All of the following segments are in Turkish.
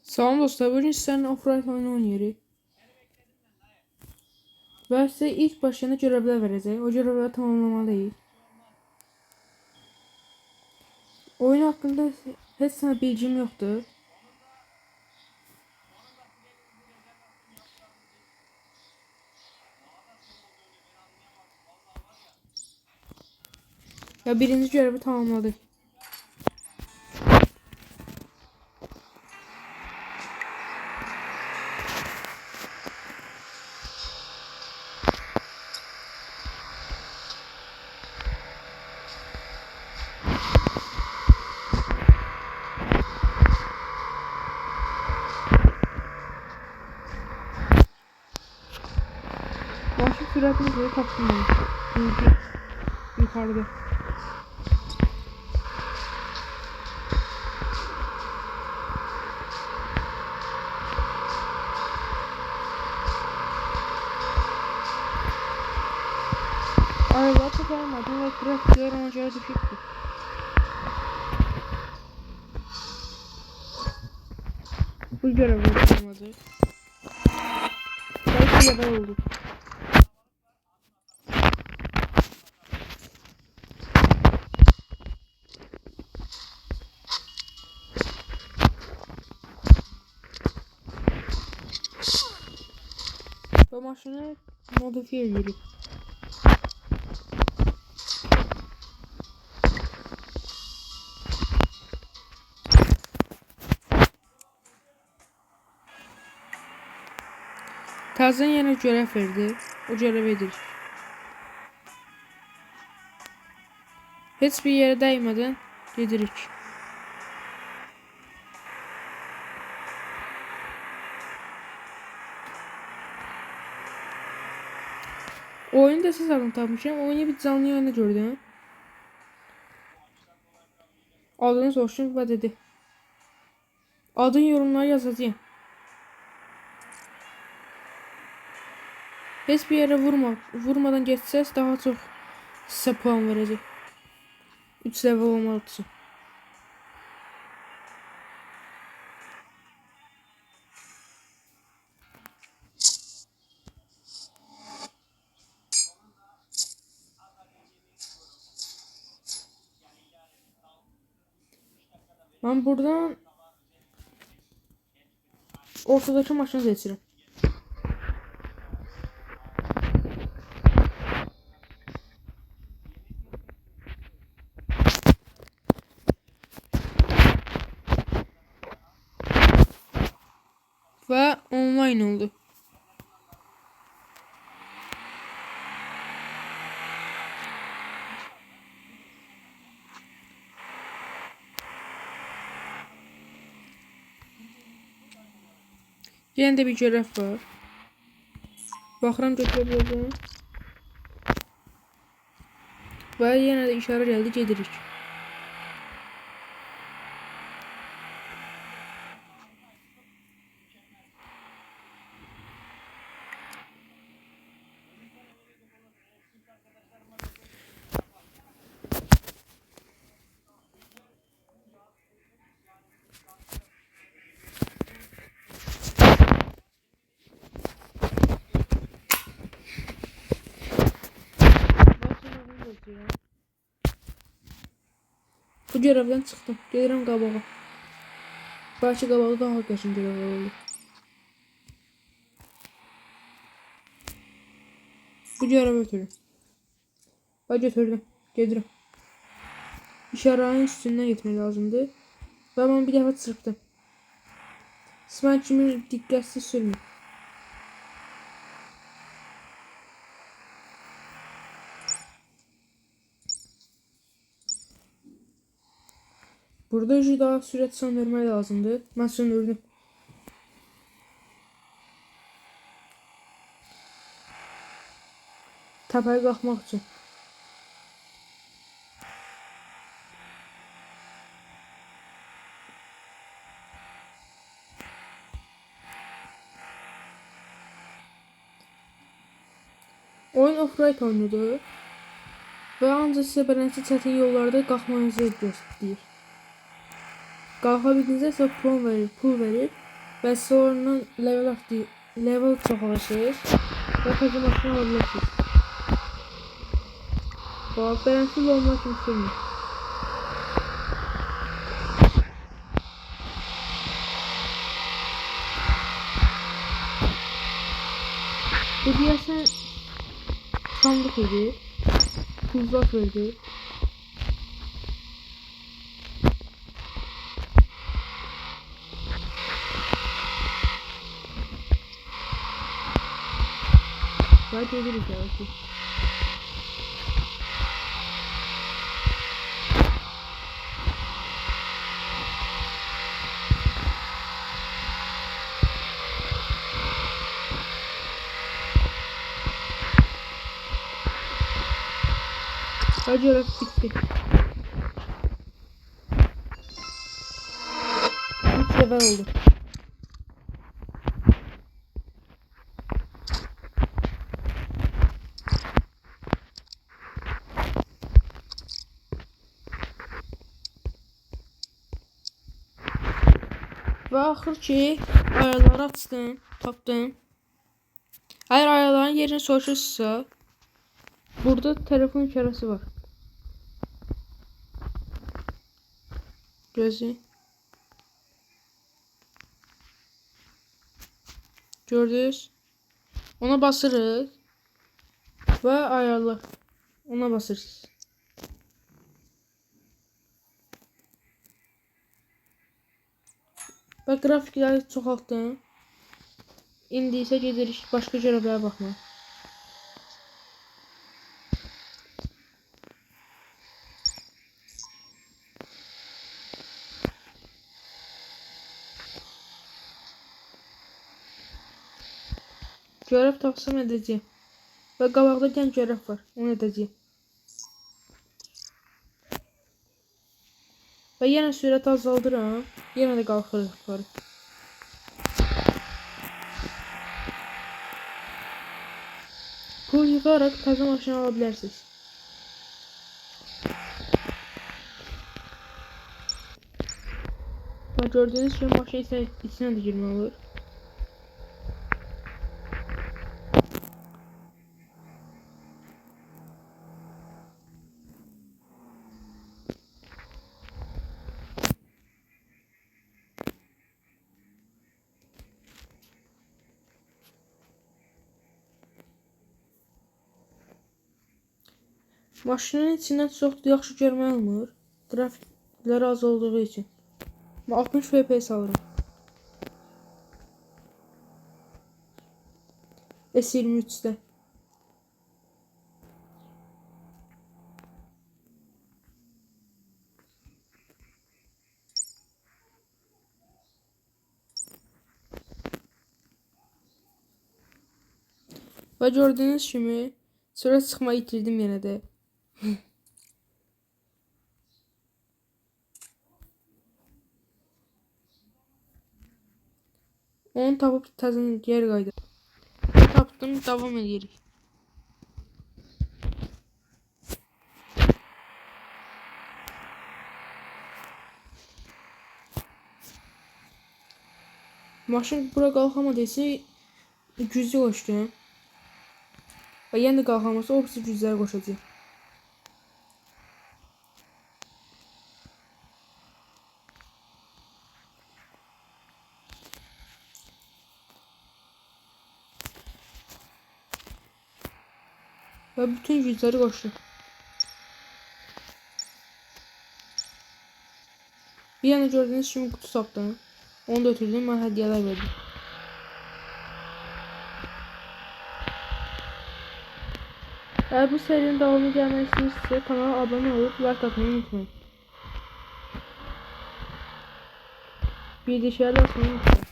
Salam dostlar, bugün sizlerle Offroad oyunu oynayırıq. Və sizə ilk başlayanda görevlər verəcək. O görevləri tamamlamalıyıq. Oyun haqqında heç sana bilgim yoxdur. Ya birinci görevi tamamladık. Maşın sürətini göre kapsınlar. Yukarıda. Arabalar çıkarmadım ve trafikler ona göre düşüktü. Bu görevleri yapmadı. Belki yalan oldu. Bu maşını modifiye edirik. Təzədən yenə görev verdi. O görevi edirik. Heç bir yere değmeden gedirik. Oyunu da siz anlatmışım. Oyunu bir canlı yayında gördüm. Adını soruştum ve dedi. Adın yorumlara yazacağım. Heç bir yere vurmadan geçsəz daha çok size puan verecek. 3 level olmaq üçün. Ben buradan ortadaki maşını seçirim. Ve online oldu. Yine de bir görev var. Baxıram götürebileceğim. Ve yine de işarə geldi, gedirik. Bu görevden çıktım. Gelirim qabağa. Belki qabağda daha qəşəng görevlər olur. Bu görevi götürün. Ben götürdüm. Gedirəm. İşarenin üstünden gitmek lazımdı. Ve ben bir defa çırptım. Siz kimi dikkatsiz sürmeyin. Burada daha sürat söndürmək lazımdı. Ben söndürdüm. Təpəyə qalxmaq üçün. Oyun offroad oyunudur. Ve ancaq sizə beləncə çətin yollarda qalxmanızı gözləyir. Qalxa bildiyinizdə sizə pul verir. Və sonradan level çoxalışır və təzə maşın alabilirsiniz. Bax, beləncə olmaq kimi sürmür. Bu deyəsən sandıq idi. Tuzlaq verdi. Və gedirik yavaş. Və görək bitdi. 3 level oldu. Və axır ki ayarları açdım, tapdım. Əgər ayarların yerini soruşursa, burada telefon işarəsi var. Gözü. Gördünüz? Ona basırıq və ayarlar. Ona basırsınız. Və grafikləri çoxaltdım. İndi isə gedirik başqa görevlərə baxmağa. Görev tapsam edəcəyim. Və qabaqda bir görev var. Onu edəcəyim. Və yenə sürət azaldıram. Yenə də qalxırıq yuxarı. Pul yığaraq təzə maşın ala bilərsiniz. Və gördüyünüz kimi maşın içinə də girmək olur. Maşının içindən çox yaxşı görmək olmur. Grafikləri az olduğu üçün. 60 FPS alırım. S23'də. Və gördüyünüz kimi sürət çıxmayı itirdim yenə də. Onu tapıb təzədən geri qayıdır. Tapdım, davam edirik. Maşın bura qalxamadıysa güclü qoşdum. Və yenə də qalxamasa o birisi gücləri qoşacaq. Və bütün gücləri qoşdu. Bir yana gördüğünüz kimi kutu tapdım. Onu da ötürdüm, bana hediyeler verdi. Eğer bu serinin devamı gelmesini istiyorsanız kanala abone olup like atmayı unutmayın. Bir de şöyle atmayı unutmayın.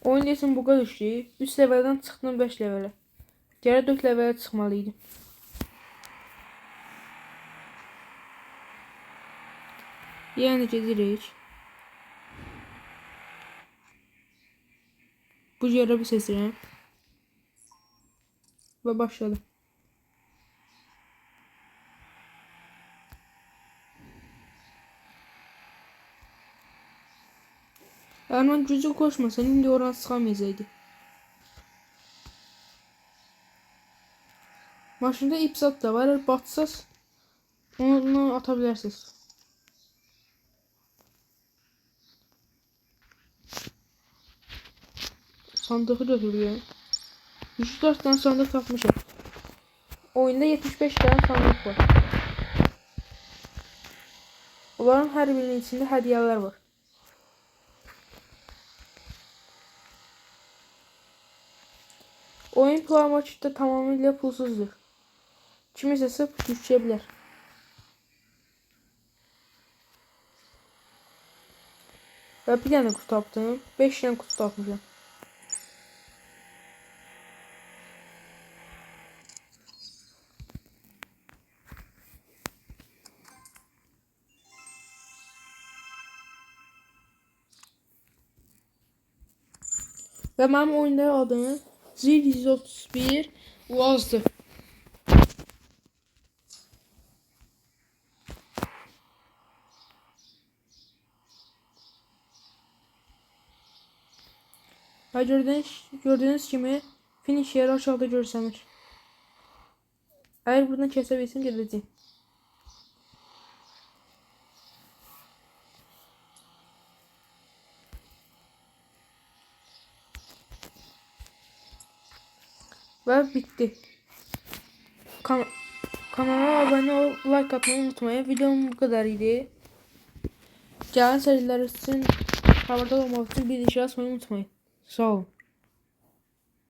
Oyun desin buga düştü. 3 levelden çıktım 5 levele. Geri 4 levele çıkmalıydım. Yani gedirik. Bu görevi seçirəm. ve başladı. Eğer ben gücü koşmasam indi oradan sıkamayacaqdı. Maşında ip zat da var. Eğer batsaz onu atabilirsiniz. Sandığı götürüyor. 104 tane sandık tapmışım. Oyunda 75 tane sandık var. Onların her birinin içinde hediyeler var. Oyun Play Market'te tamamıyla pulsuzdur. Kimisi sırf düşebilir. Ve bir tane kutu tapdım. 5 tane kutu tapmışım. Ve mənim oyunda adım Z131 Uaz'dır. Ve gördüğünüz kimi finish yeri aşağıda görsənir. Eğer buradan kesebilsem gedəcəyim. Ve bitti. Kanala abone ol, like atmayı unutmayın. Videom bu kadar idi. Gelen seriler için haberdar olmak için bildirim açmayı unutmayın. Sağ olun.